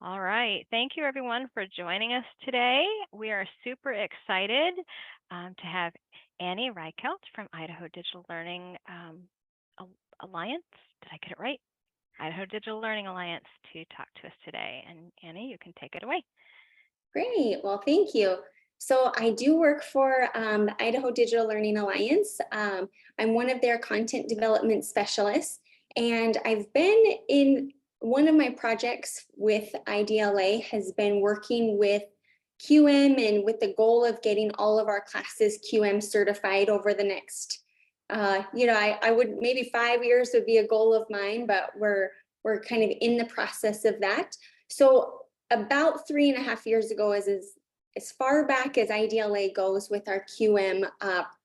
All right. Thank you, everyone, for joining us today. We are super excited to have Annie Reichelt from Idaho Digital Learning Alliance. Did I get it right? Idaho Digital Learning Alliance to talk to us today. And Annie, you can take it away. Great. Well, thank you. So I do work for the Idaho Digital Learning Alliance. I'm one of their content development specialists, and I've been in one of my projects with IDLA has been working with QM and with the goal of getting all of our classes QM certified over the next, I would maybe 5 years would be a goal of mine, but we're kind of in the process of that. So about 3.5 years ago, as far back as IDLA goes with our QM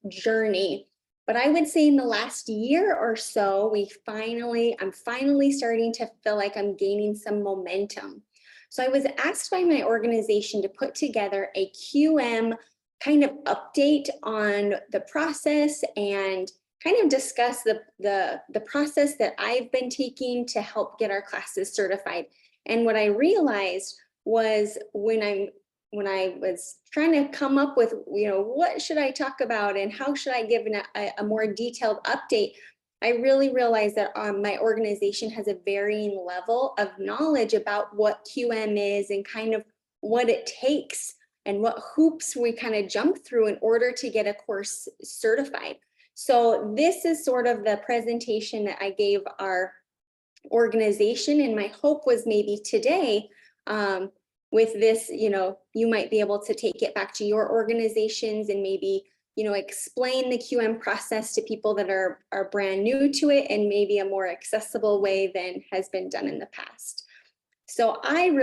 journey. But I would say in the last year or so, I'm finally starting to feel like I'm gaining some momentum. So I was asked by my organization to put together a QM kind of update on the process and kind of discuss the process that I've been taking to help get our classes certified. And what I realized was when I was trying to come up with, what should I talk about and how should I give a more detailed update, I really realized that my organization has a varying level of knowledge about what QM is and kind of what it takes and what hoops we kind of jump through in order to get a course certified. So this is sort of the presentation that I gave our organization, and my hope was maybe today with this, you might be able to take it back to your organizations and maybe explain the QM process to people that are brand new to it in maybe a more accessible way than has been done in the past. So I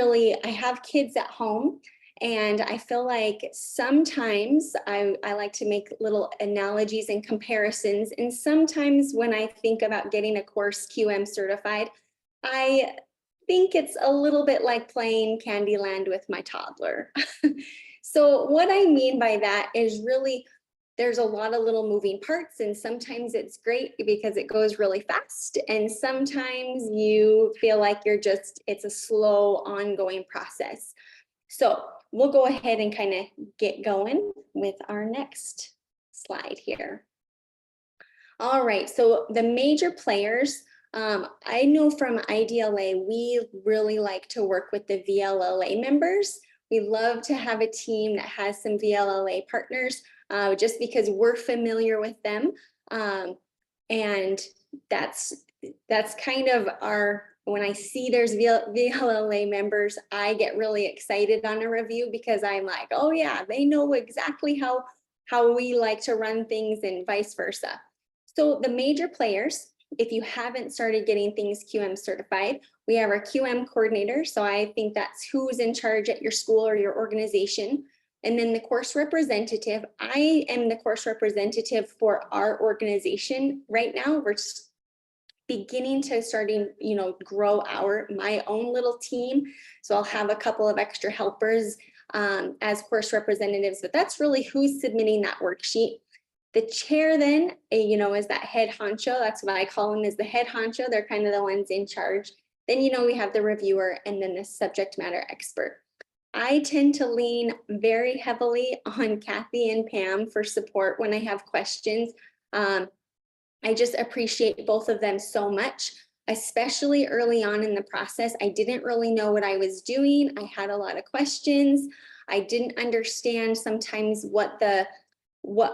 have kids at home, and I feel like sometimes I like to make little analogies and comparisons. And sometimes when I think about getting a course QM certified, I think it's a little bit like playing Candyland with my toddler. So what I mean by that is really there's a lot of little moving parts, and sometimes it's great because it goes really fast, and sometimes you feel like it's a slow ongoing process. So we'll go ahead and kind of get going with our next slide here. All right, so the major players, I know from IDLA, we really like to work with the VLLA members. We love to have a team that has some VLLA partners just because we're familiar with them. And that's kind of when I see there's VLLA members, I get really excited on a review because I'm like, oh yeah, they know exactly how we like to run things and vice versa. So the major players, if you haven't started getting things QM certified, we have our QM coordinator. So I think that's who's in charge at your school or your organization. And then the course representative. I am the course representative for our organization. Right now, we're just beginning to grow my own little team. So I'll have a couple of extra helpers as course representatives, but that's really who's submitting that worksheet. The chair then, is that head honcho. That's what I call them, is the head honcho. They're kind of the ones in charge. Then, we have the reviewer and then the subject matter expert. I tend to lean very heavily on Kathy and Pam for support when I have questions. I just appreciate both of them so much, especially early on in the process. I didn't really know what I was doing. I had a lot of questions. I didn't understand sometimes what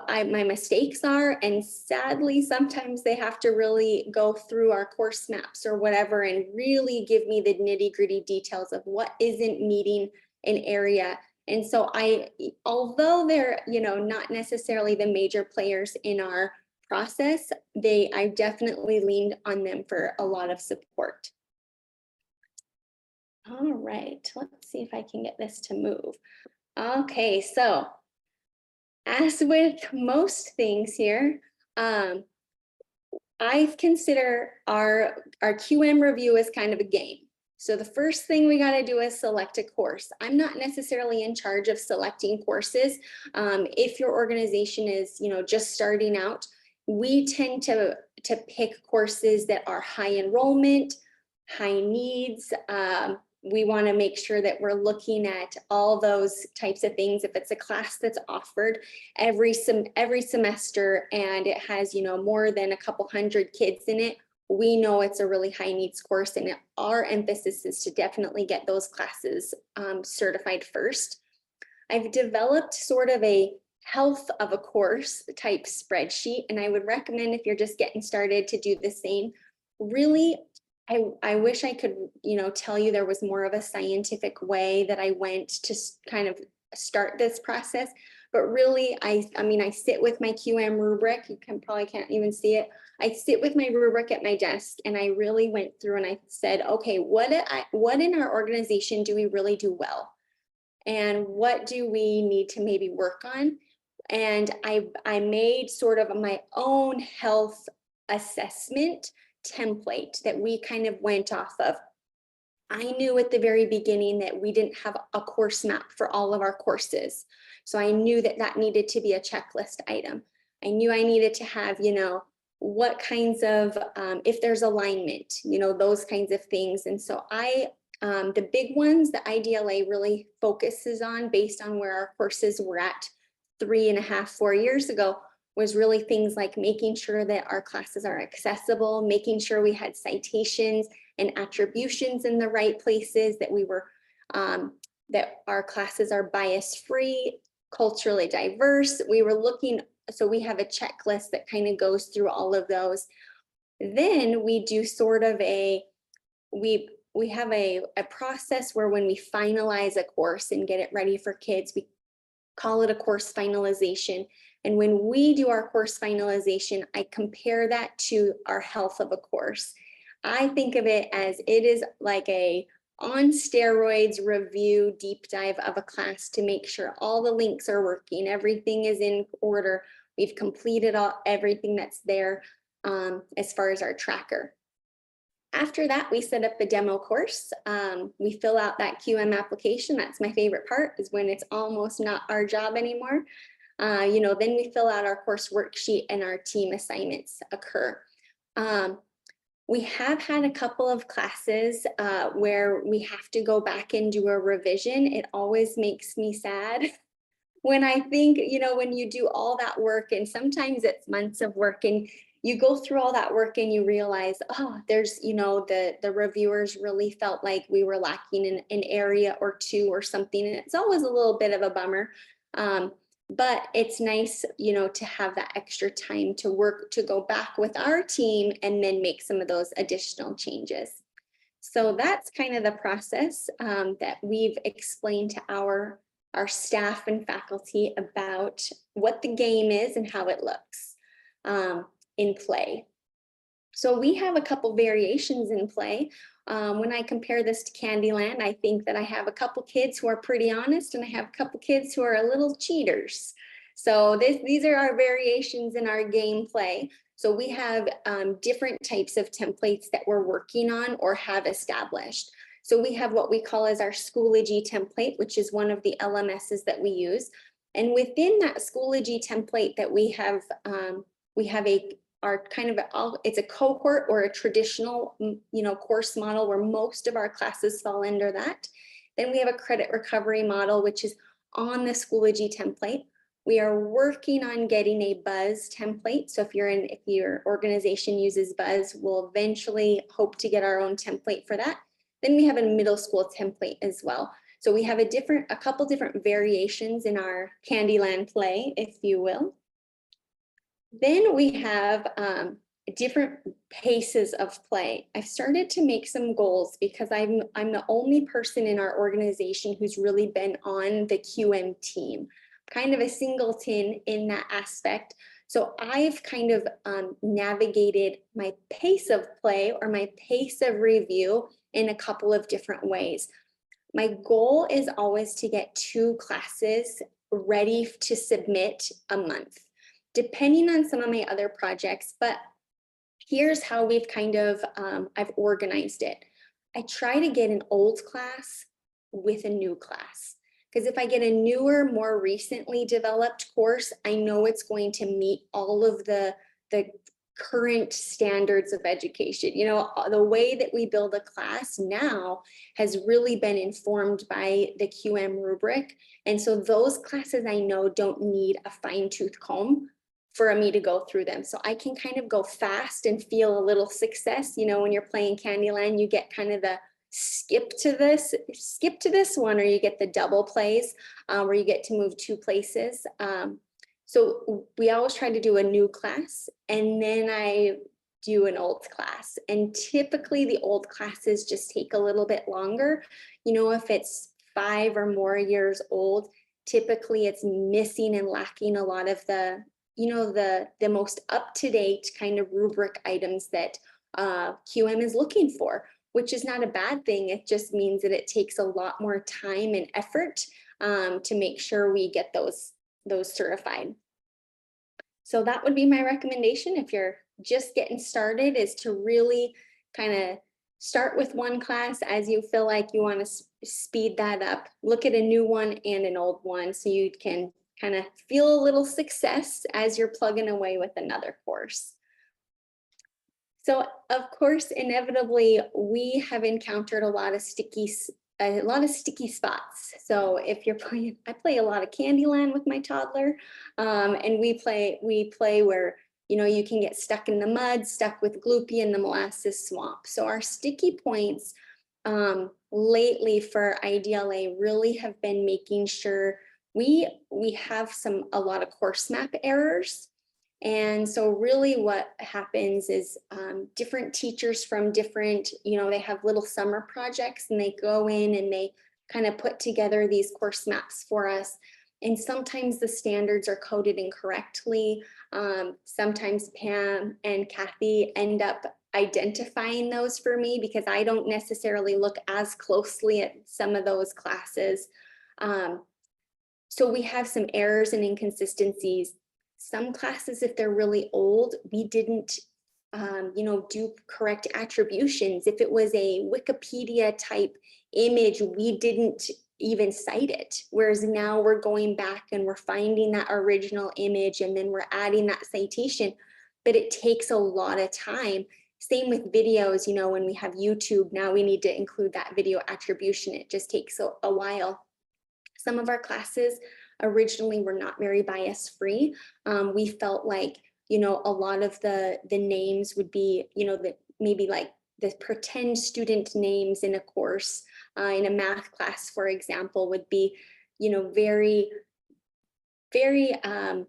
my mistakes are. And sadly, sometimes they have to really go through our course maps or whatever and really give me the nitty-gritty details of what isn't meeting an area. And so although they're, not necessarily the major players in our process, I definitely leaned on them for a lot of support. All right, let's see if I can get this to move. Okay, so as with most things here, I consider our QM review as kind of a game. So the first thing we got to do is select a course. I'm not necessarily in charge of selecting courses. If your organization is, just starting out, we tend to pick courses that are high enrollment, high needs, we want to make sure that we're looking at all those types of things. If it's a class that's offered every semester and it has, more than a couple hundred kids in it, we know it's a really high needs course, and our emphasis is to definitely get those classes certified first. I've developed sort of a health of a course type spreadsheet, and I would recommend, if you're just getting started, to do the same. Really, I wish I could, tell you there was more of a scientific way that I went to kind of start this process. But really, I mean, I sit with my QM rubric. You probably can't even see it. I sit with my rubric at my desk, and I really went through and I said, okay, what in our organization do we really do well? And what do we need to maybe work on? And I made sort of my own health assessment template that we kind of went off of. I knew at the very beginning that we didn't have a course map for all of our courses. So I knew that needed to be a checklist item. I knew I needed to have, what kinds of, if there's alignment, those kinds of things. And so the big ones that IDLA really focuses on, based on where our courses were at 3.5, 4 years ago, was really things like making sure that our classes are accessible, making sure we had citations and attributions in the right places, that we were, that our classes are bias-free, culturally diverse. We were looking, so we have a checklist that kind of goes through all of those. Then we do sort of we have a process where, when we finalize a course and get it ready for kids, we call it a course finalization. And when we do our course finalization, I compare that to our health of a course. I think of it as, it is like a on steroids review deep dive of a class to make sure all the links are working, everything is in order, we've completed everything that's there as far as our tracker. After that, we set up a demo course. We fill out that QM application. That's my favorite part, is when it's almost not our job anymore. Then we fill out our course worksheet and our team assignments occur. We have had a couple of classes where we have to go back and do a revision. It always makes me sad when I think, when you do all that work, and sometimes it's months of work, and you go through all that work and you realize, oh, there's, the reviewers really felt like we were lacking in an area or two or something. And it's always a little bit of a bummer. But it's nice, to have that extra time to work, to go back with our team and then make some of those additional changes. So that's kind of the process that we've explained to our staff and faculty about what the game is and how it looks in play. So we have a couple variations in play. When I compare this to Candyland, I think that I have a couple kids who are pretty honest, and I have a couple kids who are a little cheaters. So these are our variations in our gameplay. So we have different types of templates that we're working on or have established. So we have what we call as our Schoology template, which is one of the LMSs that we use. And within that Schoology template that we have it's a cohort or a traditional, course model where most of our classes fall under that. Then we have a credit recovery model, which is on the Schoology template. We are working on getting a Buzz template. So if your organization uses Buzz, we'll eventually hope to get our own template for that. Then we have a middle school template as well. So we have a couple different variations in our Candyland play, if you will. Then we have different paces of play. I've started to make some goals because I'm the only person in our organization who's really been on the QM team, kind of a singleton in that aspect. So I've kind of navigated my pace of play or my pace of review in a couple of different ways. My goal is always to get 2 classes ready to submit a month, depending on some of my other projects. But here's how we've kind of, I've organized it. I try to get an old class with a new class, because if I get a newer, more recently developed course, I know it's going to meet all of the current standards of education. You know, the way that we build a class now has really been informed by the QM rubric. And so those classes I know don't need a fine-tooth comb for me to go through them. So I can kind of go fast and feel a little success. You know, when you're playing Candyland, you get kind of the skip to this one, or you get the double plays where you get to move 2 places. So we always try to do a new class, and then I do an old class. And typically the old classes just take a little bit longer. You know, if it's 5 or more years old, typically it's missing and lacking a lot of the, you know, the most up-to-date kind of rubric items that QM is looking for, which is not a bad thing. It just means that it takes a lot more time and effort to make sure we get those certified. So that would be my recommendation if you're just getting started, is to really kind of start with one class. As you feel like you want to speed that up, look at a new one and an old one so you can kind of feel a little success as you're plugging away with another course. So of course, inevitably, we have encountered a lot of sticky spots. So if you're playing, I play a lot of Candyland with my toddler, and we play where, you know, you can get stuck in the mud, stuck with Gloopy in the molasses swamp. So our sticky points lately for IDLA really have been making sure we have a lot of course map errors. And so really what happens is different teachers from different, you know, they have little summer projects and they go in and they kind of put together these course maps for us. And sometimes the standards are coded incorrectly. Sometimes Pam and Kathy end up identifying those for me because I don't necessarily look as closely at some of those classes. So we have some errors and inconsistencies. Some classes, if they're really old, we didn't, you know, do correct attributions. If it was a Wikipedia type image, we didn't even cite it. Whereas now we're going back and we're finding that original image and then we're adding that citation, but it takes a lot of time. Same with videos, you know, when we have YouTube, now we need to include that video attribution. It just takes a while. Some of our classes originally were not very bias free. We felt like, you know, a lot of the names would be, you know, maybe like the pretend student names in a course, in a math class, for example, would be, you know, very, I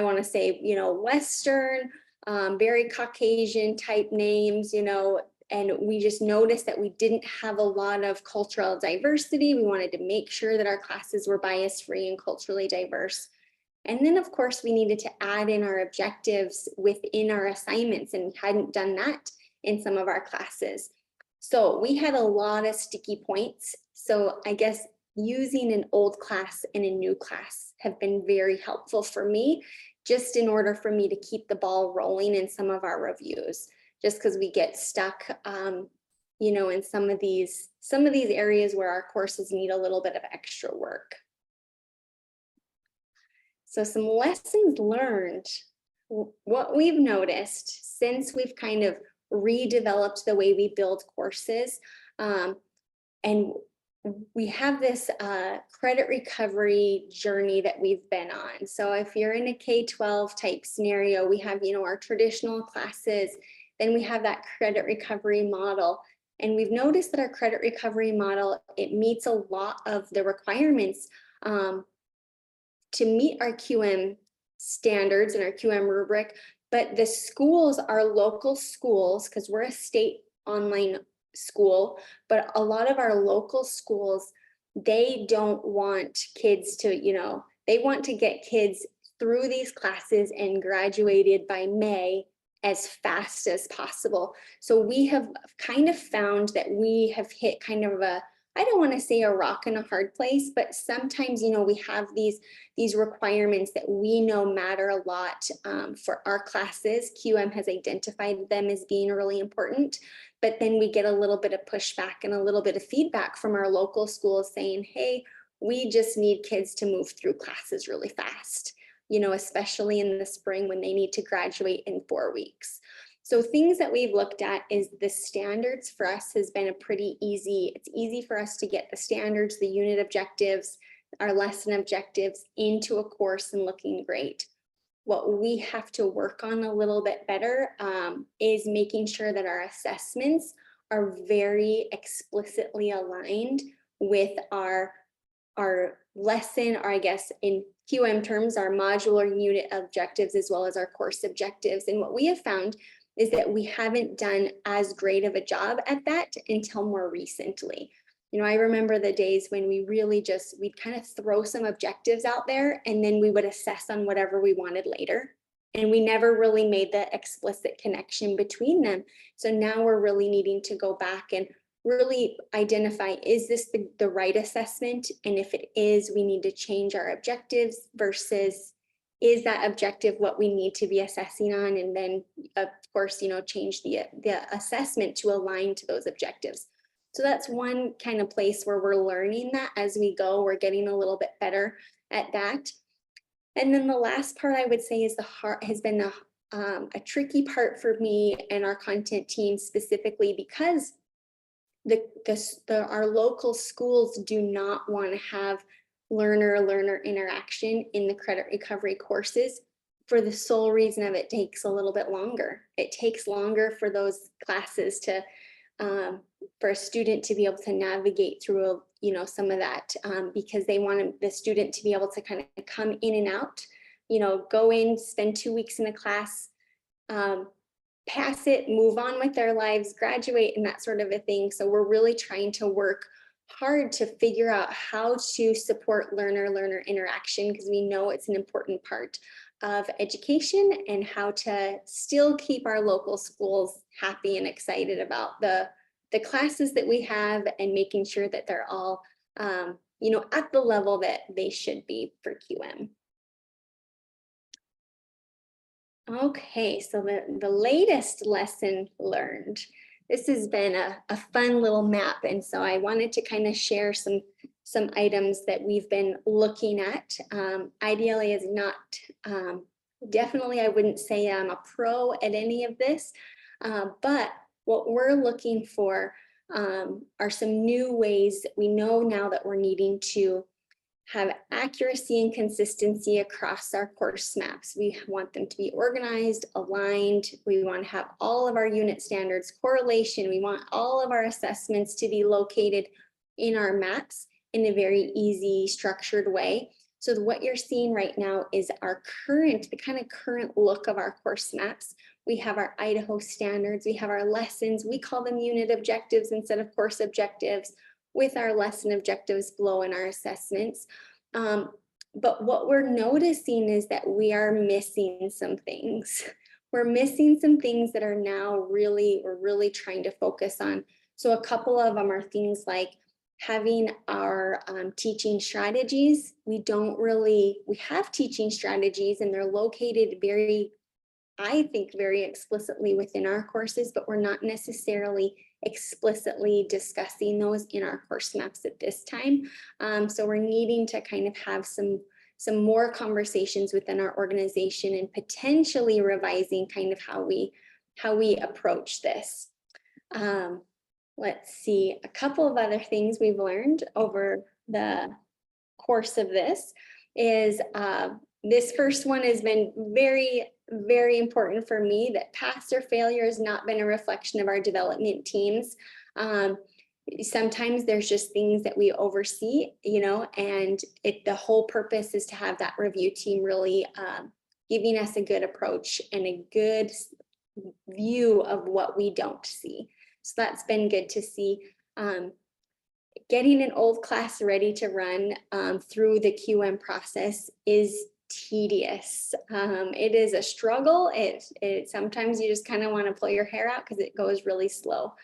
want to say, you know, Western, very Caucasian type names, you know, and we just noticed that we didn't have a lot of cultural diversity. We wanted to make sure that our classes were bias free and culturally diverse. And then of course we needed to add in our objectives within our assignments, and we hadn't done that in some of our classes. So we had a lot of sticky points. So I guess using an old class and a new class have been very helpful for me, just in order for me to keep the ball rolling in some of our reviews, just because we get stuck, you know, in some of these areas where our courses need a little bit of extra work. So some lessons learned. What we've noticed since we've kind of redeveloped the way we build courses, and we have this credit recovery journey that we've been on. So if you're in a K-12 type scenario, we have, you know, our traditional classes, then we have that credit recovery model. And we've noticed that our credit recovery model, it meets a lot of the requirements to meet our QM standards and our QM rubric, but the schools are local schools because we're a state online school, but a lot of our local schools, they don't want kids to, you know, they want to get kids through these classes and graduated by May as fast as possible. So we have kind of found that we have hit kind of a, I don't want to say a rock and a hard place, but sometimes, you know, we have these requirements that we know matter a lot for our classes. QM has identified them as being really important, but then we get a little bit of pushback and a little bit of feedback from our local schools saying, hey, we just need kids to move through classes really fast. especially in the spring when they need to graduate in 4 weeks. So things that we've looked at is the standards for us has been it's easy for us to get the standards, the unit objectives, our lesson objectives into a course and looking great. What we have to work on a little bit better is making sure that our assessments are very explicitly aligned with our lesson, or I guess in QM terms, our modular unit objectives, as well as our course objectives. And what we have found is that we haven't done as great of a job at that until more recently. I remember the days when we really we'd kind of throw some objectives out there and then we would assess on whatever we wanted later. And we never really made the explicit connection between them. So now we're really needing to go back and really identify, is this the right assessment? And if it is, we need to change our objectives versus, is that objective what we need to be assessing on? And then of course, change the assessment to align to those objectives. So that's one kind of place where we're learning that as we go. We're getting a little bit better at that. And then the last part I would say is has been a tricky part for me and our content team specifically, because our local schools do not want to have learner interaction in the credit recovery courses, for the sole reason of it takes a little bit longer. It takes longer for those classes to for a student to be able to navigate through, some of that, because they want the student to be able to kind of come in and out, go in, spend 2 weeks in a class, pass it, move on with their lives, graduate, and that sort of a thing. So we're really trying to work hard to figure out how to support learner interaction, because we know it's an important part of education, and how to still keep our local schools happy and excited about the classes that we have, and making sure that they're all at the level that they should be for QM. Okay, so the latest lesson learned. This has been a fun little map, and so I wanted to kind of share some items that we've been looking at. IDLA is not, definitely I wouldn't say I'm a pro at any of this, but what we're looking for are some new ways that we know now that we're needing to have accuracy and consistency across our course maps. We want them to be organized, aligned. We want to have all of our unit standards correlation. We want all of our assessments to be located in our maps in a very easy, structured way. So what you're seeing right now is the kind of current look of our course maps. We have our Idaho standards, we have our lessons, we call them unit objectives instead of course objectives, with our lesson objectives below in our assessments. But what we're noticing is that we are missing some things. We're missing some things that are now we're really trying to focus on. So a couple of them are things like having our teaching strategies. We have teaching strategies, and they're located I think very explicitly within our courses, but we're not necessarily explicitly discussing those in our course maps at this time. So we're needing to kind of have some more conversations within our organization, and potentially revising kind of how we approach this. Let's see, a couple of other things we've learned over the course of this is this first one has been very, very important for me, that pass or failure has not been a reflection of our development teams. Sometimes there's just things that we oversee, and the whole purpose is to have that review team really giving us a good approach and a good view of what we don't see. So that's been good to see. Getting an old class ready to run through the QM process is tedious. It is a struggle. It sometimes you just kind of want to pull your hair out because it goes really slow.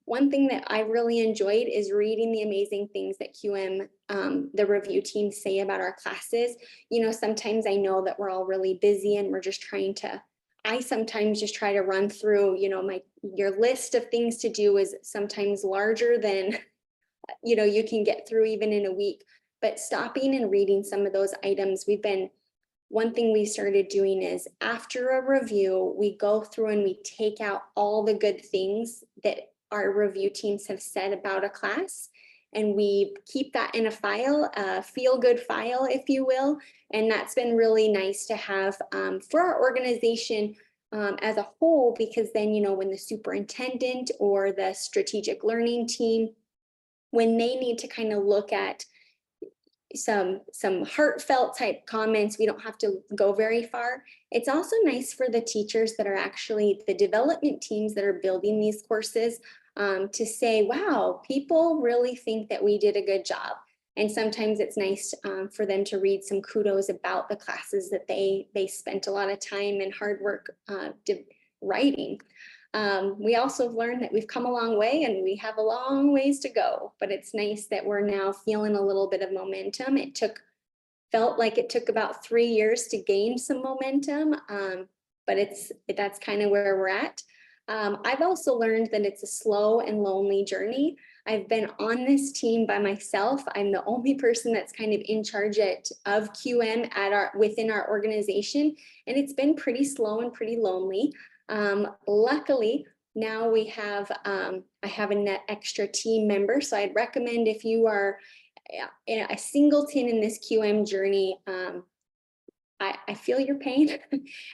One thing that I really enjoyed is reading the amazing things that QM, the review team, say about our classes. Sometimes I know that we're all really busy and we're just I sometimes just try to run through, your list of things to do is sometimes larger than, you can get through even in a week. But stopping and reading some of those items, we've been one thing we started doing is after a review, we go through and we take out all the good things that our review teams have said about a class. And we keep that in a file, a feel-good file, if you will. And that's been really nice to have for our organization as a whole, because then, when the superintendent or the strategic learning team, when they need to kind of look at some heartfelt type comments, we don't have to go very far. It's also nice for the teachers that are actually the development teams that are building these courses to say, wow, people really think that we did a good job. And sometimes it's nice for them to read some kudos about the classes that they spent a lot of time and hard work writing. We also have learned that we've come a long way and we have a long ways to go, but it's nice that we're now feeling a little bit of momentum. Felt like it took about 3 years to gain some momentum, but that's kind of where we're at. I've also learned that it's a slow and lonely journey. I've been on this team by myself. I'm the only person that's kind of in charge of QM within our organization, and it's been pretty slow and pretty lonely. Luckily, now I have an extra team member. So I'd recommend, if you are a singleton in this QM journey, I feel your pain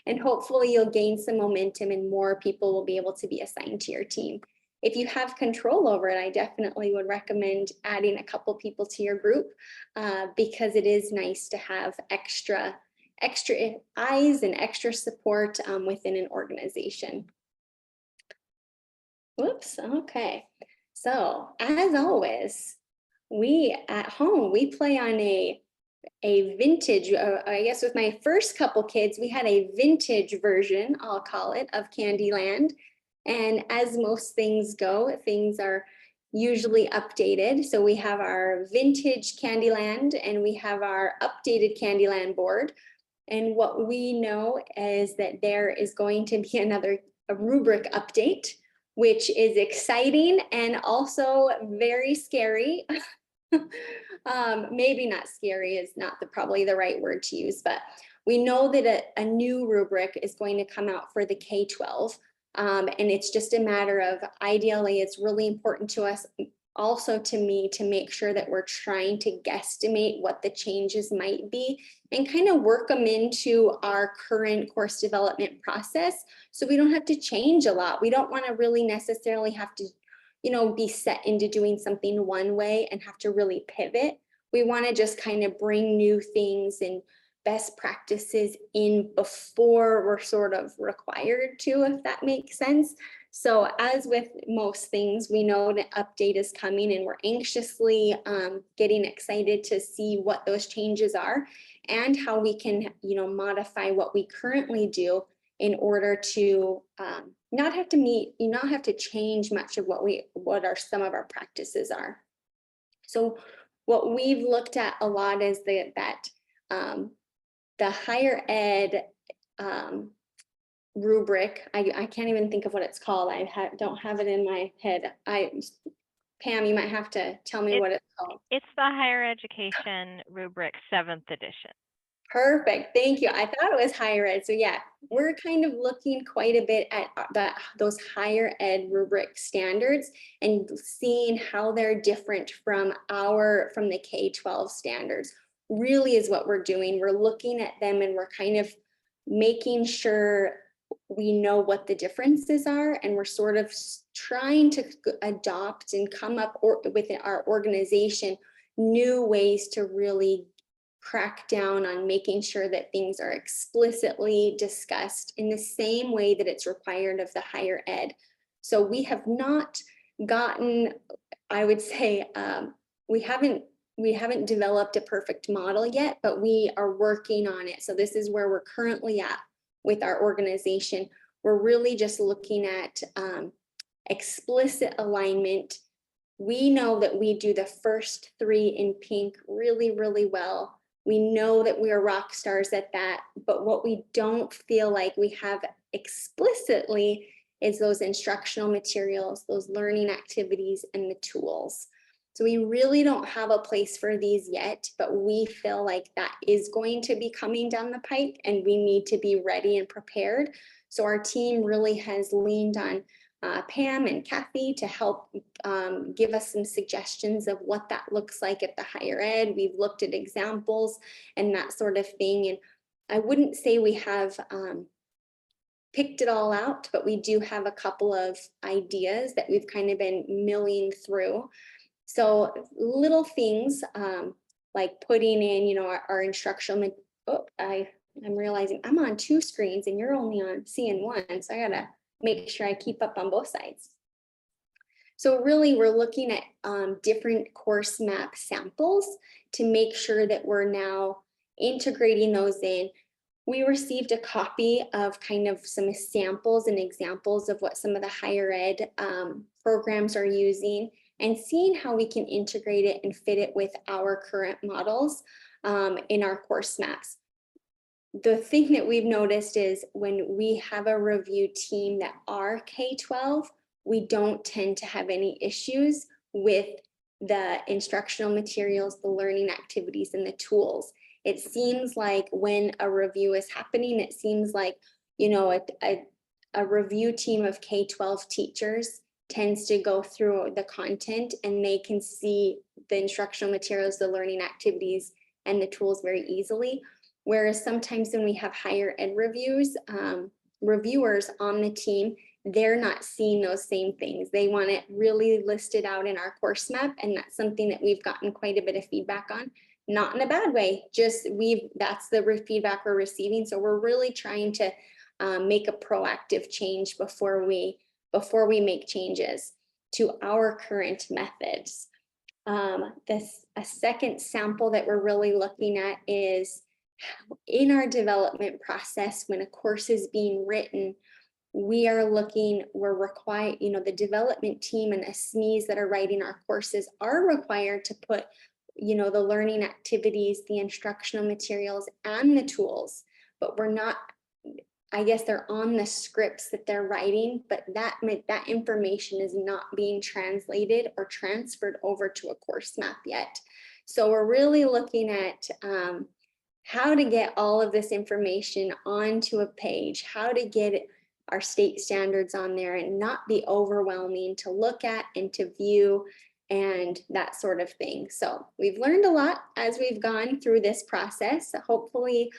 and hopefully you'll gain some momentum and more people will be able to be assigned to your team. If you have control over it, I definitely would recommend adding a couple people to your group because it is nice to have extra eyes and extra support within an organization. Whoops, okay. So as always, we at home, we play on a vintage, I guess with my first couple kids, we had a vintage version, I'll call it, of Candyland. And as most things go, things are usually updated. So we have our vintage Candyland and we have our updated Candyland board. And what we know is that there is going to be a rubric update, which is exciting and also very scary. Maybe not scary is not probably the right word to use, but we know that a new rubric is going to come out for the K-12. And it's just a matter of IDLA. It's really important to us, also to me, to make sure that we're trying to guesstimate what the changes might be and kind of work them into our current course development process. So we don't have to change a lot. We don't want to really necessarily have to be set into doing something one way and have to really pivot. We want to just kind of bring new things and best practices in before we're sort of required to, if that makes sense. So as with most things, we know an update is coming and we're anxiously getting excited to see what those changes are and how we can, modify what we currently do in order to not have to change much of what some of our practices are. So what we've looked at a lot is that the higher ed rubric, I can't even think of what it's called. I don't have it in my head. Pam, you might have to tell me what it's called. It's the higher education rubric 7th edition. Perfect. Thank you. I thought it was higher ed. So yeah, we're kind of looking quite a bit at those higher ed rubric standards and seeing how they're different from the K-12 standards. Really is what we're doing. We're looking at them and we're kind of making sure we know what the differences are, and we're sort of trying to adopt and come up within our organization new ways to really crack down on making sure that things are explicitly discussed in the same way that it's required of the higher ed. So we have not gotten, I would say, we haven't developed a perfect model yet, but we are working on it. So this is where we're currently at with our organization. We're really just looking at explicit alignment. We know that we do the first 3 in pink really, really well. We know that we are rock stars at that, but what we don't feel like we have explicitly is those instructional materials, those learning activities, and the tools. So we really don't have a place for these yet, but we feel like that is going to be coming down the pipe and we need to be ready and prepared. So our team really has leaned on Pam and Kathy to help give us some suggestions of what that looks like at the higher ed. We've looked at examples and that sort of thing. And I wouldn't say we have picked it all out, but we do have a couple of ideas that we've kind of been milling through. So little things like putting in, our instructional, I'm realizing I'm on 2 screens and you're only seeing one. So I gotta make sure I keep up on both sides. So really we're looking at different course map samples to make sure that we're now integrating those in. We received a copy of kind of some samples and examples of what some of the higher ed programs are using, and seeing how we can integrate it and fit it with our current models in our course maps. The thing that we've noticed is when we have a review team that are K-12, we don't tend to have any issues with the instructional materials, the learning activities, and the tools. It seems like when a review is happening, it seems like, a review team of K-12 teachers tends to go through the content and they can see the instructional materials, the learning activities, and the tools very easily. Whereas sometimes when we have higher ed reviews, reviewers on the team, they're not seeing those same things. They want it really listed out in our course map. And that's something that we've gotten quite a bit of feedback on, not in a bad way, just that's the feedback we're receiving. So we're really trying to make a proactive change before we make changes to our current methods. A second sample that we're really looking at is in our development process, when a course is being written, we're required, the development team and the SMEs that are writing our courses are required to put, the learning activities, the instructional materials, and the tools, but we're not, I guess they're on the scripts that they're writing, but that information is not being translated or transferred over to a course map yet. So we're really looking at how to get all of this information onto a page, how to get our state standards on there and not be overwhelming to look at and to view and that sort of thing. So we've learned a lot as we've gone through this process. Hopefully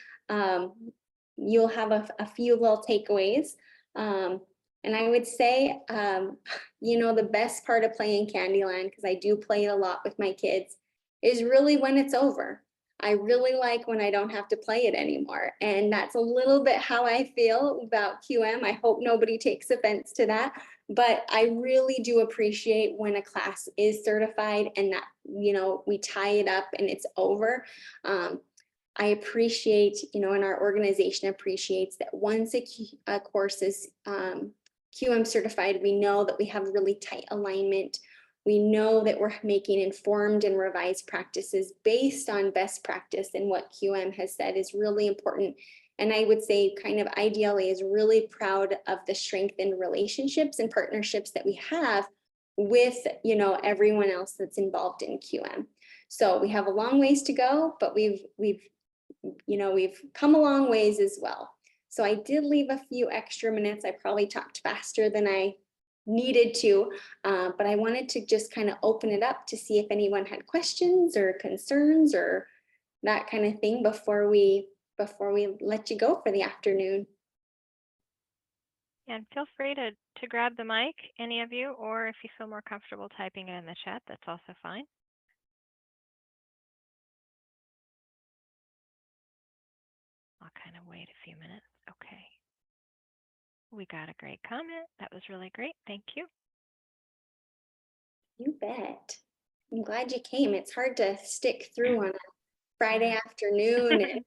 you'll have a few little takeaways. And I would say, the best part of playing Candyland, because I do play it a lot with my kids, is really when it's over. I really like when I don't have to play it anymore. And that's a little bit how I feel about QM. I hope nobody takes offense to that, but I really do appreciate when a class is certified and that, we tie it up and it's over. I appreciate, and our organization appreciates that once a course is QM certified, we know that we have really tight alignment. We know that we're making informed and revised practices based on best practice, and what QM has said is really important. And I would say kind of IDLA is really proud of the strengthened relationships and partnerships that we have with, everyone else that's involved in QM. So we have a long ways to go, but we've come a long ways as well. So I did leave a few extra minutes. I probably talked faster than I needed to, but I wanted to just kind of open it up to see if anyone had questions or concerns or that kind of thing before we let you go for the afternoon. And feel free to grab the mic, any of you, or if you feel more comfortable typing it in the chat, that's also fine. I'll kind of wait a few minutes. Okay. We got a great comment. That was really great. Thank you. You bet. I'm glad you came. It's hard to stick through on a Friday afternoon.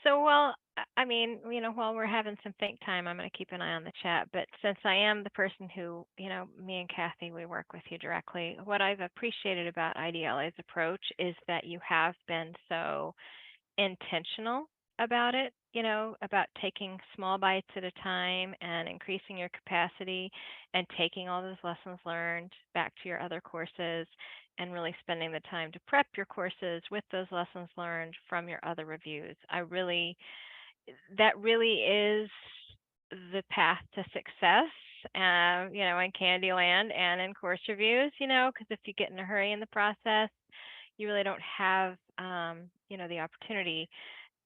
So, well, I mean, while we're having some think time, I'm going to keep an eye on the chat. But since I am the person who, me and Kathy, we work with you directly, what I've appreciated about IDLA's approach is that you have been so intentional about it, about taking small bites at a time and increasing your capacity and taking all those lessons learned back to your other courses and really spending the time to prep your courses with those lessons learned from your other reviews. That really is the path to success, in Candyland and in course reviews, because if you get in a hurry in the process, you really don't have, the opportunity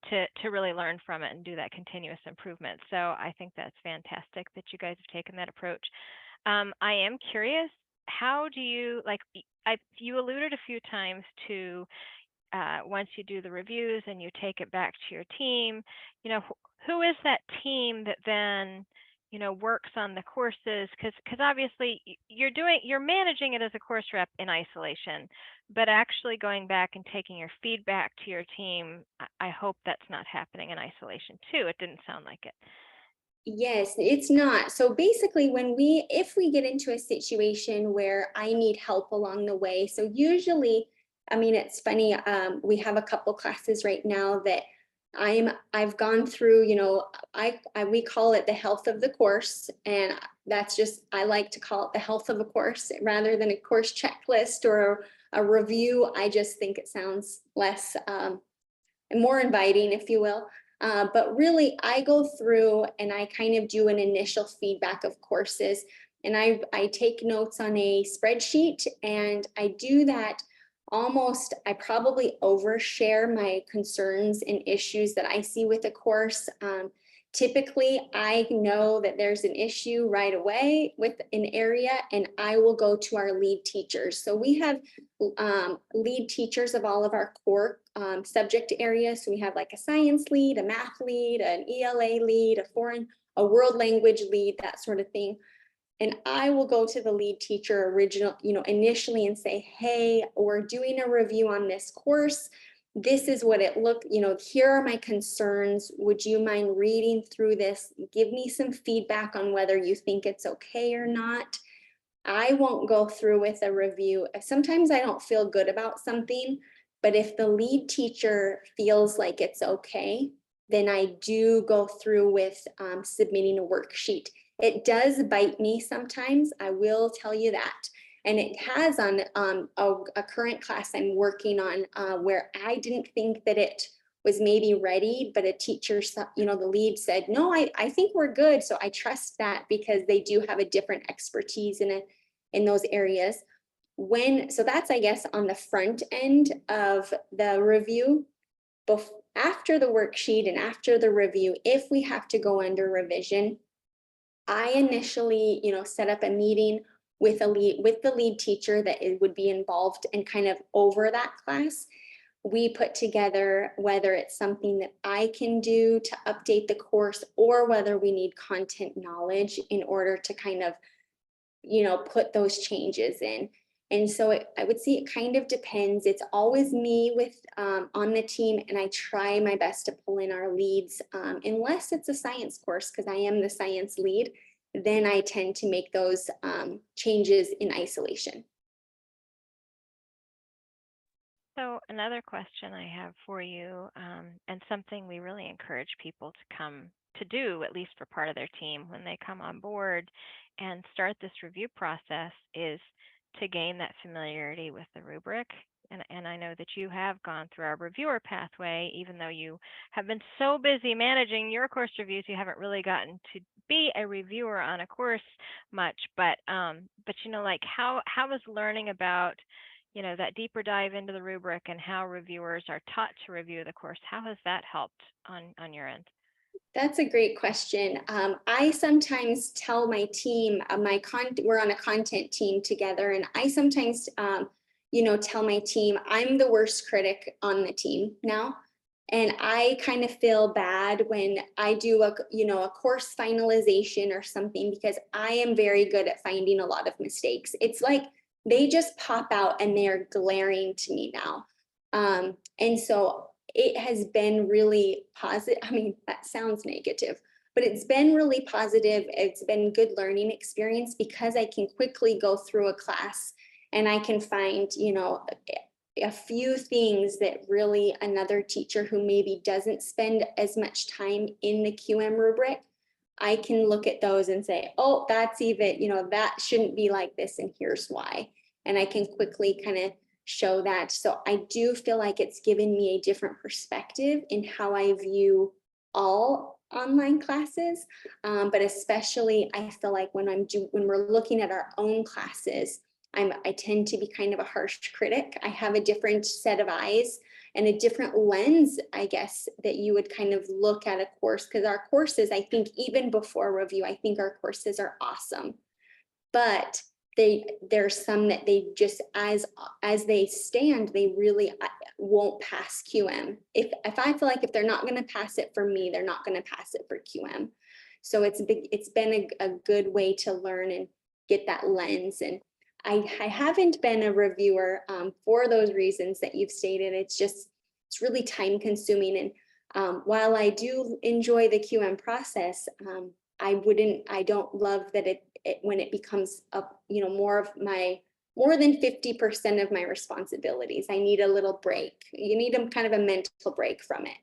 to really learn from it and do that continuous improvement. So I think that's fantastic that you guys have taken that approach. I am curious, how do you you alluded a few times to once you do the reviews and you take it back to your team, who is that team that then works on the courses? Because obviously you're managing it as a course rep in isolation, but actually going back and taking your feedback to your team, I hope that's not happening in isolation too. It didn't sound like it. Yes, it's not. So basically, if we get into a situation where I need help along the way, so usually, I mean, it's funny, we have a couple classes right now that I've gone through, we call it the health of the course. And that's just, I like to call it the health of a course rather than a course checklist or a review. I just think it sounds less, more inviting, if you will. But really, I go through and I kind of do an initial feedback of courses. And I take notes on a spreadsheet, and I do that I probably overshare my concerns and issues that I see with the course. Typically, I know that there's an issue right away with an area, and I will go to our lead teachers. So we have lead teachers of all of our core subject areas. So we have like a science lead, a math lead, an ELA lead, a world language lead, that sort of thing. And I will go to the lead teacher initially and say, hey, we're doing a review on this course. This is what it looked, here are my concerns. Would you mind reading through this? Give me some feedback on whether you think it's okay or not. I won't go through with a review. Sometimes I don't feel good about something, but if the lead teacher feels like it's okay, then I do go through with submitting a worksheet. It does bite me sometimes, I will tell you that. And it has on a current class I'm working on where I didn't think that it was maybe ready, but a teacher, the lead said, no, I think we're good. So I trust that because they do have a different expertise in those areas. So that's, I guess, on the front end of the review. After the worksheet and after the review, if we have to go under revision, I initially, set up a meeting with the lead teacher that would be involved and kind of over that class. We put together whether it's something that I can do to update the course or whether we need content knowledge in order to kind of, put those changes in. And so I would say it kind of depends. It's always me on the team, and I try my best to pull in our leads, unless it's a science course, because I am the science lead. Then I tend to make those changes in isolation. So another question I have for you, and something we really encourage people to come to do, at least for part of their team, when they come on board and start this review process, is to gain that familiarity with the rubric. And I know that you have gone through our reviewer pathway, even though you have been so busy managing your course reviews, you haven't really gotten to be a reviewer on a course much. But how is learning about that deeper dive into the rubric and how reviewers are taught to review the course, how has that helped on your end? That's a great question. I sometimes tell my team, we're on a content team together, and I sometimes, tell my team I'm the worst critic on the team now. And I kind of feel bad when I do a course finalization or something, because I am very good at finding a lot of mistakes. It's like they just pop out and they're glaring to me now. And so it has been really positive. I mean, that sounds negative, but it's been really positive. It's been good learning experience because I can quickly go through a class and I can find, a few things that really another teacher who maybe doesn't spend as much time in the QM rubric, I can look at those and say, oh, that's even, that shouldn't be like this, and here's why. And I can quickly kind of show that. So I do feel like it's given me a different perspective in how I view all online classes, but especially I feel like when we're looking at our own classes, I tend to be kind of a harsh critic. I have a different set of eyes and a different lens, I guess, that you would kind of look at a course, because our courses, I think even before review, I think our courses are awesome, but there's some that they just, as they stand, they really won't pass QM. If I feel like if they're not going to pass it for me, they're not going to pass it for QM. So it's been a good way to learn and get that lens. And I haven't been a reviewer for those reasons that you've stated. It's really time consuming. And while I do enjoy the QM process, I don't love that when it becomes more than 50% of my responsibilities. I need a little break. You need kind of a mental break from it.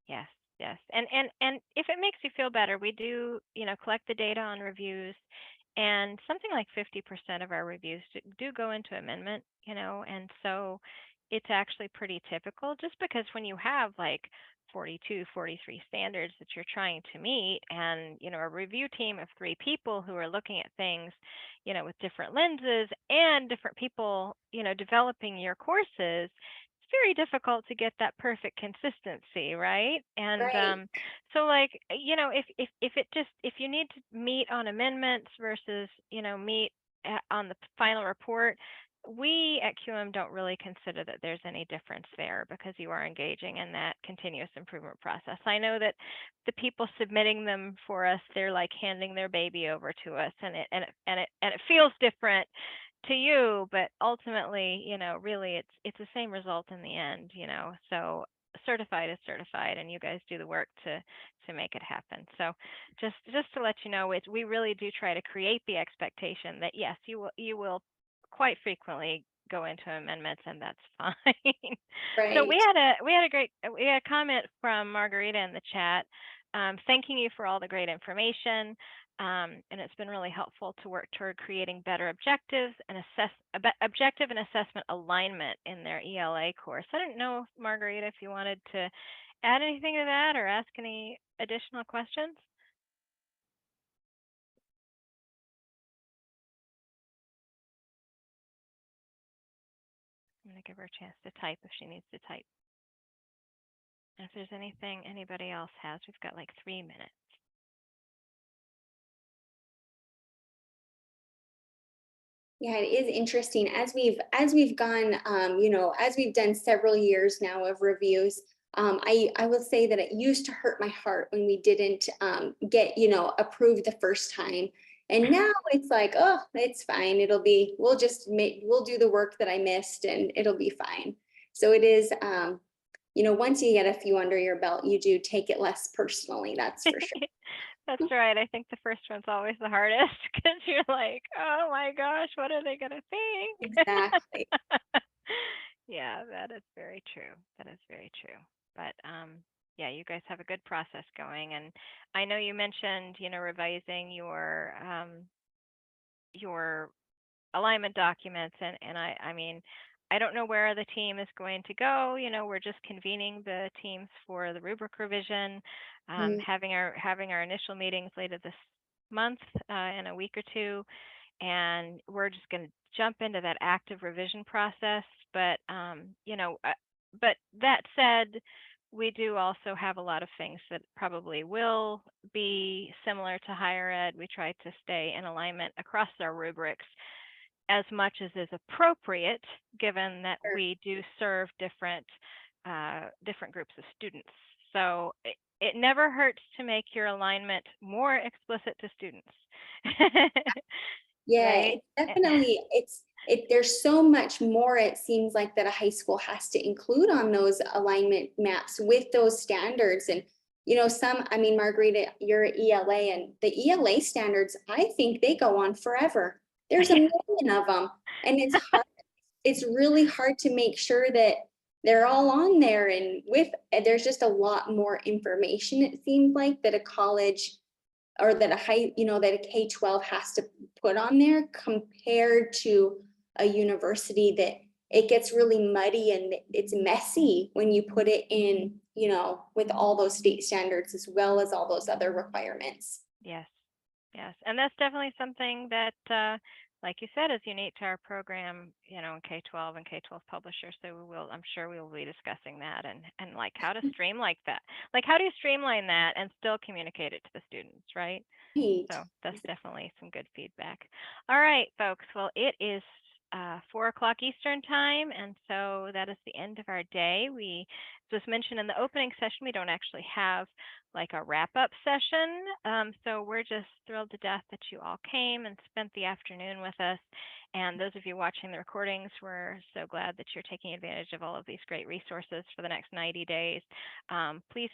Yes, yes. And if it makes you feel better, we do, collect the data on reviews, and something like 50% of our reviews do go into amendment, and so it's actually pretty typical, just because when you have like 42, 43 standards that you're trying to meet, and a review team of 3 people who are looking at things, with different lenses, and different people, developing your courses, it's very difficult to get that perfect consistency, right? And Right. so, like, if you need to meet on amendments versus meet on the final report, we at QM don't really consider that there's any difference there, because you are engaging in that continuous improvement process. I know that the people submitting them for us, they're like handing their baby over to us, and it feels different to you, but ultimately, really it's the same result in the end, so certified is certified, and you guys do the work to make it happen. So just to let you know, we really do try to create the expectation that yes, you will quite frequently go into amendments, and that's fine. So Right. we had a comment from Margarita in the chat, thanking you for all the great information. And it's been really helpful to work toward creating better objectives and objective and assessment alignment in their ELA course. I don't know, Margarita, if you wanted to add anything to that or ask any additional questions. I'm going to give her a chance to type if she needs to type. And if there's anything anybody else has, we've got like 3 minutes. Yeah, it is interesting as we've gone, as we've done several years now of reviews. I will say that it used to hurt my heart when we didn't get, approved the first time. And now it's like, oh, it's fine. We'll do the work that I missed, and it'll be fine. So it is, once you get a few under your belt, you do take it less personally, that's for sure. That's right. I think the first one's always the hardest, because you're like, oh my gosh, what are they going to think? Exactly. Yeah, that is very true. That is very true. But yeah, you guys have a good process going, and I know you mentioned, revising your alignment documents, and I mean, I don't know where the team is going to go. We're just convening the teams for the rubric revision, Mm. having our initial meetings later this month, in a week or two, and we're just going to jump into that active revision process. But but that said, we do also have a lot of things that probably will be similar to higher ed. We try to stay in alignment across our rubrics as much as is appropriate, given that Sure. we do serve different groups of students. So it never hurts to make your alignment more explicit to students. Yeah, Right? it's definitely, there's so much more, it seems like, that a high school has to include on those alignment maps with those standards. And I mean, Margarita, you're ELA, and the ELA standards, I think they go on forever. There's a million of them, and it's hard. it's really hard to make sure that they're all on there, and there's just a lot more information, it seems like, that a college or that a that a K-12 has to put on there compared to a university, that it gets really muddy and it's messy when you put it in, with all those state standards as well as all those other requirements. Yes, yes, and that's definitely something that, like you said, is unique to our program, in K-12 and K-12 publishers. So I'm sure we will be discussing that, and like how to streamline that. Like, how do you streamline that and still communicate it to the students, right? Right. So that's definitely some good feedback. All right, folks. Well, it is 4 o'clock Eastern time, and so that is the end of our day. As was mentioned in the opening session, we don't actually have like a wrap-up session. So we're just thrilled to death that you all came and spent the afternoon with us. And those of you watching the recordings, we're so glad that you're taking advantage of all of these great resources for the next 90 days. Please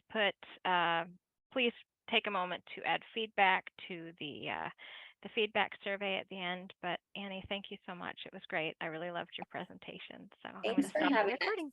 please take a moment to add feedback to the feedback survey at the end. But Annie, thank you so much. It was great. I really loved your presentation. So I'm going Thanks to for stop the having us. recording.